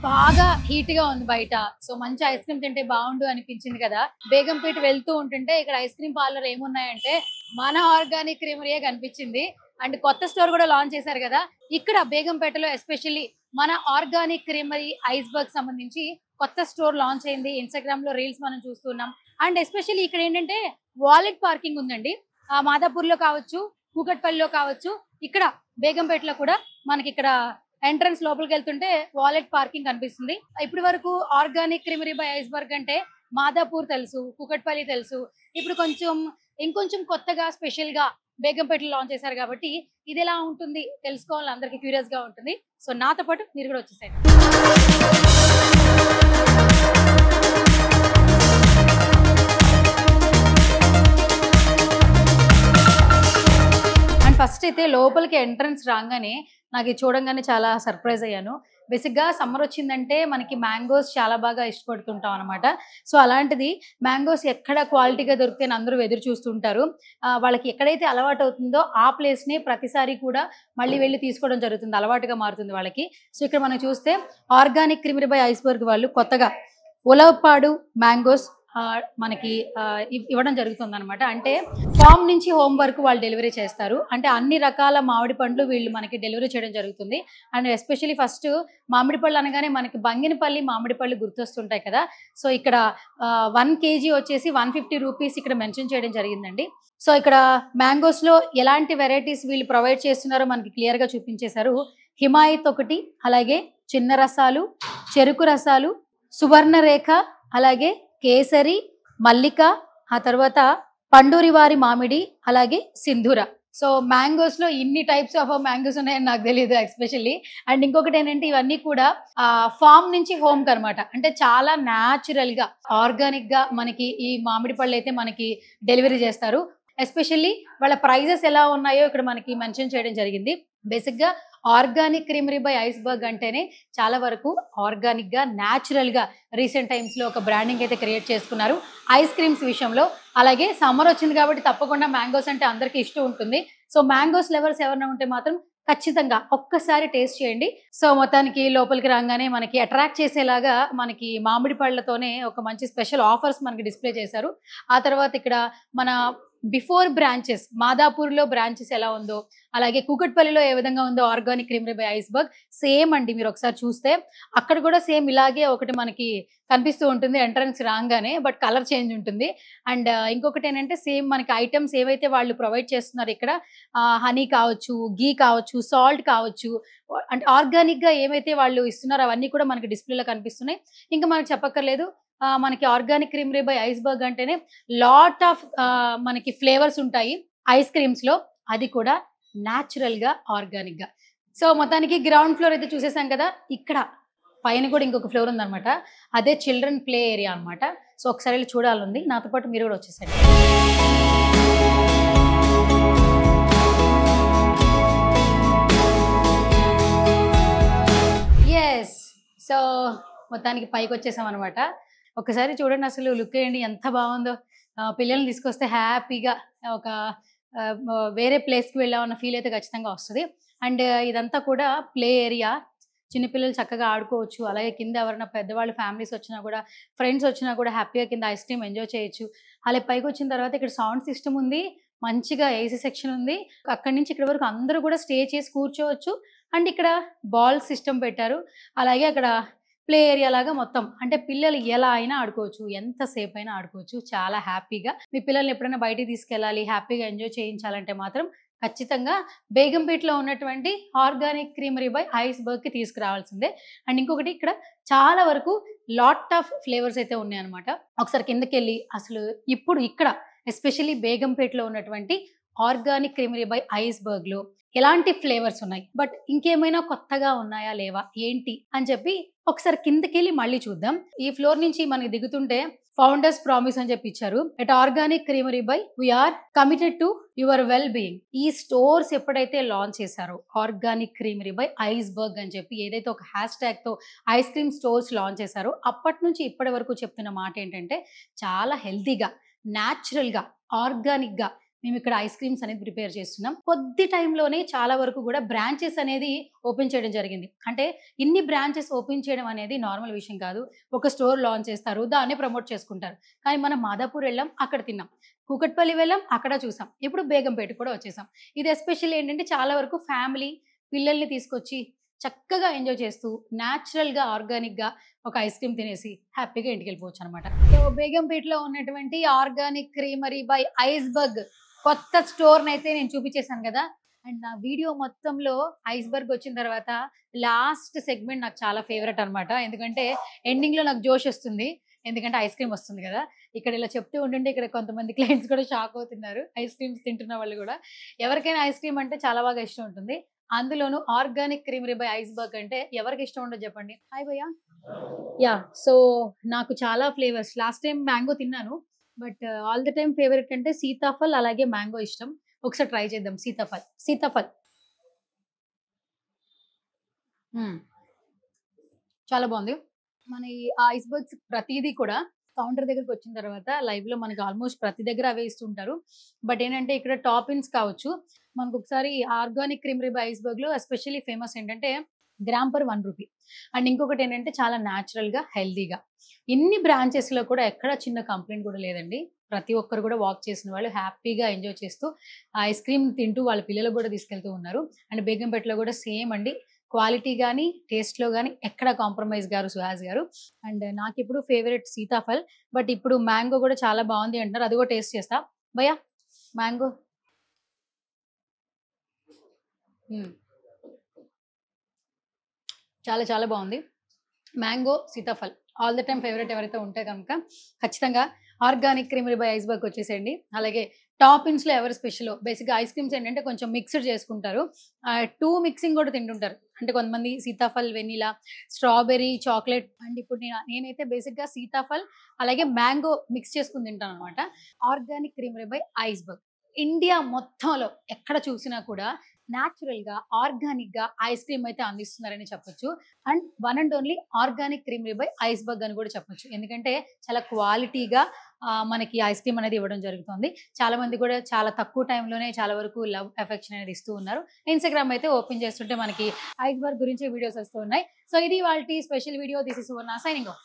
బాగా హీట్ గా ఉంది బయట. సో మంచి ఐస్ క్రీమ్ తింటే బాగుండు అనిపించింది కదా. బేగంపేట వెళ్తూ ఉంటుంటే ఇక్కడ ఐస్ క్రీమ్ పార్లర్ ఏమున్నాయంటే మన ఆర్గానిక్ క్రీమరీయే కనిపించింది. అండ్ కొత్త స్టోర్ కూడా లాంచ్ చేశారు కదా. ఇక్కడ బేగంపేటలో ఎస్పెషల్లీ మన ఆర్గానిక్ క్రీమరీ ఐస్ బర్గ్ సంబంధించి కొత్త స్టోర్ లాంచ్ అయింది. ఇన్స్టాగ్రామ్ లో రీల్స్ మనం చూస్తున్నాం. అండ్ ఎస్పెషల్లీ ఇక్కడ ఏంటంటే వాలెట్ పార్కింగ్ ఉందండి. మాదాపూర్ లో కావచ్చు, కూకట్పల్లిలో కావచ్చు, ఇక్కడ బేగంపేటలో కూడా మనకి ఇక్కడ ఎంట్రన్స్ లోపలికి వెళ్తుంటే వాలెట్ పార్కింగ్ కనిపిస్తుంది. ఇప్పటి వరకు ఆర్గానిక్ క్రీమరీ బై ఐస్ బర్గ్ అంటే మాదాపూర్ తెలుసు, కూకట్పల్లి తెలుసు. ఇప్పుడు ఇంకొంచెం కొత్తగా స్పెషల్ గా బేగంపేటలో లాంచ్ చేశారు కాబట్టి ఇది ఎలా ఉంటుంది తెలుసుకోవాలి, అందరికి క్యూరియస్ గా ఉంటుంది. సో నాతో పాటు మీరు కూడా వచ్చేసారు. ఫస్ట్ అయితే లోపలికి ఎంట్రన్స్ రాగానే నాకు చూడంగానే చాలా సర్ప్రైజ్ అయ్యాను. బేసిక్గా సమ్మర్ వచ్చిందంటే మనకి మ్యాంగోస్ చాలా బాగా ఇష్టపడుతుంటాం అనమాట. సో అలాంటిది మ్యాంగోస్ ఎక్కడ క్వాలిటీగా దొరికితే అందరూ ఎదురు చూస్తుంటారు. వాళ్ళకి ఎక్కడైతే అలవాటు అవుతుందో ఆ ప్లేస్ని ప్రతిసారి కూడా మళ్ళీ వెళ్ళి తీసుకోవడం జరుగుతుంది, అలవాటుగా మారుతుంది వాళ్ళకి. సో ఇక్కడ మనం చూస్తే ఆర్గానిక్ క్రీమరీ బై ఐస్ బర్గ్ వాళ్ళు కొత్తగా ఉలవపాడు మ్యాంగోస్ మనకి ఇవ్వడం జరుగుతుంది అనమాట. అంటే ఫామ్ నుంచి హోమ్ వరకు వాళ్ళు డెలివరీ చేస్తారు. అంటే అన్ని రకాల మామిడి పండ్లు వీళ్ళు మనకి డెలివరీ చేయడం జరుగుతుంది. అండ్ ఎస్పెషల్లీ ఫస్ట్ మామిడి పళ్ళు అనగానే మనకి బంగినపల్లి మామిడి పళ్ళు గుర్తొస్తుంటాయి కదా. సో ఇక్కడ 1 kg వచ్చేసి 150 రూపీస్ ఇక్కడ మెన్షన్ చేయడం జరిగిందండి. సో ఇక్కడ మ్యాంగోస్ లో ఎలాంటి వెరైటీస్ వీళ్ళు ప్రొవైడ్ చేస్తున్నారో మనకి క్లియర్ గా చూపించేశారు. హిమాయత్ ఒకటి, అలాగే చిన్న రసాలు, చెరుకు రసాలు, సువర్ణరేఖ, అలాగే కేసరి, మల్లిక, ఆ తర్వాత పండూరివారి మామిడి, అలాగే సింధూర. సో మ్యాంగోస్ లో ఇన్ని టైప్స్ ఆఫ్ మ్యాంగోస్ ఉన్నాయని నాకు తెలియదు ఎస్పెషల్లీ. అండ్ ఇంకొకటి ఏంటంటే ఇవన్నీ కూడా ఫామ్ నుంచి హోమ్ కి అనమాట. అంటే చాలా న్యాచురల్ గా ఆర్గానిక్ గా మనకి ఈ మామిడి పళ్ళు అయితే మనకి డెలివరీ చేస్తారు. ఎస్పెషల్లీ వాళ్ళ ప్రైజెస్ ఎలా ఉన్నాయో ఇక్కడ మనకి మెన్షన్ చేయడం జరిగింది. బేసిక్ గా ఆర్గానిక్ క్రీమరీ బై ఐస్ బర్గ్ అంటేనే చాలా వరకు ఆర్గానిక్ గా న్యాచురల్ గా రీసెంట్ టైమ్స్ లో ఒక బ్రాండింగ్ అయితే క్రియేట్ చేసుకున్నారు ఐస్ క్రీమ్స్ విషయంలో. అలాగే సమ్మర్ వచ్చింది కాబట్టి తప్పకుండా మ్యాంగోస్ అంటే అందరికి ఇష్టం ఉంటుంది. సో మ్యాంగోస్ లెవర్స్ ఎవరైనా ఉంటే మాత్రం ఖచ్చితంగా ఒక్కసారి టేస్ట్ చేయండి. సో మొత్తానికి లోపలికి రాగానే మనకి అట్రాక్ట్ చేసేలాగా మనకి మామిడి పళ్ళతోనే ఒక మంచి స్పెషల్ ఆఫర్స్ మనకి డిస్ప్లే చేశారు. ఆ తర్వాత ఇక్కడ మన బిఫోర్ బ్రాంచెస్ మాదాపూర్లో బ్రాంచెస్ ఎలా ఉందో, అలాగే కూకట్పల్లిలో ఏ విధంగా ఉందో organic creamery by Iceberg same అండి. మీరు ఒకసారి చూస్తే అక్కడ కూడా సేమ్ ఇలాగే ఒకటి మనకి కనిపిస్తూ ఉంటుంది ఎంట్రన్స్ రాగానే, బట్ కలర్ చేంజ్ ఉంటుంది. అండ్ ఇంకొకటి ఏంటంటే సేమ్ మనకి ఐటమ్స్ ఏవైతే వాళ్ళు ప్రొవైడ్ చేస్తున్నారు ఇక్కడ హనీ కావచ్చు, గీ కావచ్చు, సాల్ట్ కావచ్చు, అంటే ఆర్గానిక్ గా ఏవైతే వాళ్ళు ఇస్తున్నారో అవన్నీ కూడా మనకి డిస్ప్లేలో కనిపిస్తున్నాయి. ఇంకా మనకి చెప్పక్కర్లేదు, మనకి ఆర్గానిక్ క్రీమరీ బై ఐస్ బర్గ్ అంటేనే లాట్ ఆఫ్ మనకి ఫ్లేవర్స్ ఉంటాయి ఐస్ క్రీమ్స్ లో, అది కూడా న్యాచురల్ గా ఆర్గానిక్ గా. సో మొత్తానికి గ్రౌండ్ ఫ్లోర్ అయితే చూసేసాం కదా. ఇక్కడ పైన కూడా ఇంకొక ఫ్లోర్ ఉందన్నమాట, అదే చిల్డ్రన్ ప్లే ఏరియా అనమాట. సో ఒకసారి వెళ్ళి చూడాలంది, నాతో పాటు మీరు కూడా వచ్చేసండి. ఎస్, సో మొత్తానికి పైకి వచ్చేసాం అనమాట. ఒకసారి చూడండి, అసలు లుక్ వేయండి ఎంత బాగుందో. పిల్లల్ని తీసుకొస్తే హ్యాపీగా ఒక వేరే ప్లేస్కి వెళ్ళామన్న ఫీల్ అయితే ఖచ్చితంగా వస్తుంది. అండ్ ఇదంతా కూడా ప్లే ఏరియా, చిన్నపిల్లలు చక్కగా ఆడుకోవచ్చు. అలాగే కింద ఎవరైనా పెద్దవాళ్ళు ఫ్యామిలీస్ వచ్చినా కూడా, ఫ్రెండ్స్ వచ్చినా కూడా హ్యాపీగా కింద ఐస్ క్రీమ్ ఎంజాయ్ చేయొచ్చు. అలాగే పైకి వచ్చిన తర్వాత ఇక్కడ సౌండ్ సిస్టమ్ ఉంది, మంచిగా ఏసీ సెక్షన్ ఉంది. అక్కడి నుంచి ఇక్కడ వరకు అందరూ కూడా స్టే చేసి కూర్చోవచ్చు. అండ్ ఇక్కడ బాల్ సిస్టమ్ పెట్టారు. అలాగే అక్కడ ప్లే ఏరియా లాగా మొత్తం, అంటే పిల్లలు ఎలా అయినా ఆడుకోవచ్చు, ఎంతసేపు అయినా ఆడుకోవచ్చు చాలా హ్యాపీగా. మీ పిల్లల్ని ఎప్పుడైనా బయటికి తీసుకెళ్ళాలి, హ్యాపీగా ఎంజాయ్ చేయించాలంటే మాత్రం ఖచ్చితంగా బేగంపేటలో ఉన్నటువంటి ఆర్గానిక్ క్రీమరీ బై ఐస్ బర్గ్ కి తీసుకురావాల్సిందే. అండ్ ఇంకొకటి ఇక్కడ చాలా వరకు లాట్ ఆఫ్ ఫ్లేవర్స్ అయితే ఉన్నాయి అనమాట. ఒకసారి కిందకి వెళ్ళి అసలు ఇప్పుడు ఇక్కడ ఎస్పెషల్లీ బేగంపేటలో ఉన్నటువంటి ఆర్గానిక్ క్రీమరీ బై ఐస్ బర్గ్ లో ఎలాంటి ఫ్లేవర్స్ ఉన్నాయి, బట్ ఇంకేమైనా కొత్తగా ఉన్నాయా లేవా ఏంటి అని చెప్పి ఒకసారి కిందకి వెళ్ళి మళ్ళీ చూద్దాం. ఈ ఫ్లోర్ నుంచి మనకి దిగుతుంటే ఫౌండర్స్ ప్రామిస్ అని చెప్పి ఇచ్చారు. At Organic creamery by we are committed to your well being. ఈ స్టోర్స్ ఎప్పుడైతే లాంచ్ చేశారో Organic creamery by Iceberg అని చెప్పి ఏదైతే ఒక హ్యాష్ ట్యాగ్ తో ఐస్ క్రీమ్ స్టోర్స్ లాంచ్ చేశారో అప్పటి నుంచి ఇప్పటి వరకు చెప్తున్న మాట ఏంటంటే చాలా హెల్తీగా, న్యాచురల్ గా, ఆర్గానిక్ గా మేము ఇక్కడ ఐస్ క్రీమ్స్ అనేది ప్రిపేర్ చేస్తున్నాం. కొద్ది టైంలోనే చాలా వరకు కూడా బ్రాంచెస్ అనేది ఓపెన్ చేయడం జరిగింది. అంటే ఇన్ని బ్రాంచెస్ ఓపెన్ చేయడం అనేది నార్మల్ విషయం కాదు. ఒక స్టోర్ లాంచ్ చేస్తారు, దాన్ని ప్రమోట్ చేసుకుంటారు. కానీ మనం మాదాపూర్ వెళ్ళాం, అక్కడ తిన్నాం. కూకట్పల్లి వెళ్ళాం, అక్కడ చూసాం. ఇప్పుడు బేగంపేట కూడా వచ్చేసాం. ఇది ఎస్పెషల్లీ ఏంటంటే చాలా వరకు ఫ్యామిలీ పిల్లల్ని తీసుకొచ్చి చక్కగా ఎంజాయ్ చేస్తూ న్యాచురల్‌గా, ఆర్గానిక్‌గా ఒక ఐస్ క్రీమ్ తినేసి హ్యాపీగా ఇంటికెళ్ళిపోవచ్చు అనమాట. సో బేగంపేటలో ఉన్నటువంటి ఆర్గానిక్ క్రీమరీ బై ఐస్‌బర్గ్ కొత్త స్టోర్‌నైతే నేను చూపించేసాను కదా! అండ్ నా వీడియో మొత్తంలో ఐస్‌బర్గ్ వచ్చిన తర్వాత లాస్ట్ సెగ్మెంట్ నాకు చాలా ఫేవరెట్ అనమాట. ఎందుకంటే ఎండింగ్‌లో నాకు జోషొస్తుంది. ఎందుకంటే ఐస్ క్రీమ్ వస్తుంది కదా! ఇక్కడ ఇలా చెప్తూ ఉంటుంటే ఇక్కడ కొంతమంది క్లయింట్స్ కూడా షాక్ అవుతున్నారు. ఐస్ క్రీమ్స్ తింటున్న వాళ్ళు కూడా. ఎవరికైనా ఐస్ క్రీమ్ అంటే చాలా బాగా ఇష్టం ఉంటుంది. అందులోనూ ఆర్గానిక్ క్రీమరీ బై ఐస్‌బర్గ్ అంటే ఎవరికి ఇష్టం ఉండదు చెప్పండి. హాయ్ భయ్యా. యాహ్! సో నాకు చాలా ఫ్లేవర్స్ లాస్ట్ టైమ్ మ్యాంగో తిన్నాను. But all the time favourite అంటే సీతాఫల్ అలాగే మ్యాంగో ఇష్టం. ఒకసారి ట్రై చేద్దాం సీతాఫల్. సీతాఫల్. హ్మ్. చాలా బావుంది. మన ఈ ఐస్‌బర్గ్స్ ప్రతీదీ కూడా కౌంటర్ దగ్గరకొచ్చిన తర్వాత లైవ్‌లో మనకి ఆల్‌మోస్ట్ ప్రతి దగ్గర అవే ఇస్తుంటారు. బట్ ఏంటంటే ఇక్కడ టాపింగ్స్ కావచ్చు, మనకొకసారి ఆర్గానిక్ క్రీమరీ బై ఐస్‌బర్గ్‌లో ఎస్పెషల్లీ ఫేమస్ ఏంటంటే గ్రామ్ పర్ రూ. 1 అండ్ ఇంకొకటేంటంటే చాలా న్యాచురల్‌గా, హెల్తీగా. ఇన్ని బ్రాంచెస్‌లో కూడా ఎక్కడ చిన్న కంప్లెయింట్ కూడా లేదండి. ప్రతి ఒక్కరు కూడా వాక్ చేసిన వాళ్ళు హ్యాపీగా ఎంజాయ్ చేస్తూ ఐస్ క్రీమ్ తింటూ వాళ్ళ పిల్లలకు కూడా తీసుకెళ్తూ ఉన్నారు. అండ్ బేగంపేటలో కూడా సేమ్ అండి. క్వాలిటీ గాని, టేస్ట్‌లో గాని ఎక్కడ కాంప్రమైజ్ గారు సుహాస్ గారు. అండ్ నాకిప్పుడు ఫేవరెట్ సీతాఫల్. బట్ ఇప్పుడు మ్యాంగో గూడా చాలా బావుంది అంటున్నారు. అది గూడా టేస్ట్ చేస్తా. భయ్యా మ్యాంగో. హ్మ్. చాలా చాలా బావుంది. Mango, Sitaphal all the time favourite ఎవరైతే ఉంటే గనక ఖచ్చితంగా ఆర్గానిక్ క్రీమరీ బై ఐస్‌బర్గ్ వచ్చేసేయండి. అలాగే టాపింగ్స్‌లో ఎవరు స్పెషలో బేసిక్‌గా ఐస్ క్రీమ్స్ ఏంటంటే కొంచెం మిక్స్‌డ్ చేసుకుంటారు. 2 మిక్సింగ్ గూడా తింటుంటారు. అంటే కొంతమంది sitaphal, vanilla, strawberry, chocolate and ఇప్పుడు నేనైతే బేసిక్‌గా సీతాఫల్ అలాగే మ్యాంగో మిక్స్ చేసుకొని తింటాననమాట. Organic creamery by Iceberg. India మొత్తంలో ఎక్కడ చూసినా కూడా నేచురల్‌గా, ఆర్గానిక్‌గా ఐస్ క్రీమ్ అయితే అందిస్తున్నారని చెప్పొచ్చు. And one and only organic creamery by iceberg అని కూడా చెప్పొచ్చు. ఎందుకంటే చాలా క్వాలిటీగా మనకి ఐస్ క్రీమ్ అనేది ఇవ్వడం జరుగుతుంది. చాలా మంది కూడా చాలా తక్కువ టైంలోనే చాలా వరకు లవ్, ఎఫెక్షన్ అనేది ఇస్తూ ఉన్నారు. ఇన్‌స్టాగ్రామ్ అయితే ఓపెన్ చేస్తుంటే మనకి ఐస్‌బర్గ్ గురించి వీడియోస్ వస్తూ ఉన్నాయి. సో ఇది ఇవాల్టి special video. This is Suvarna signing off.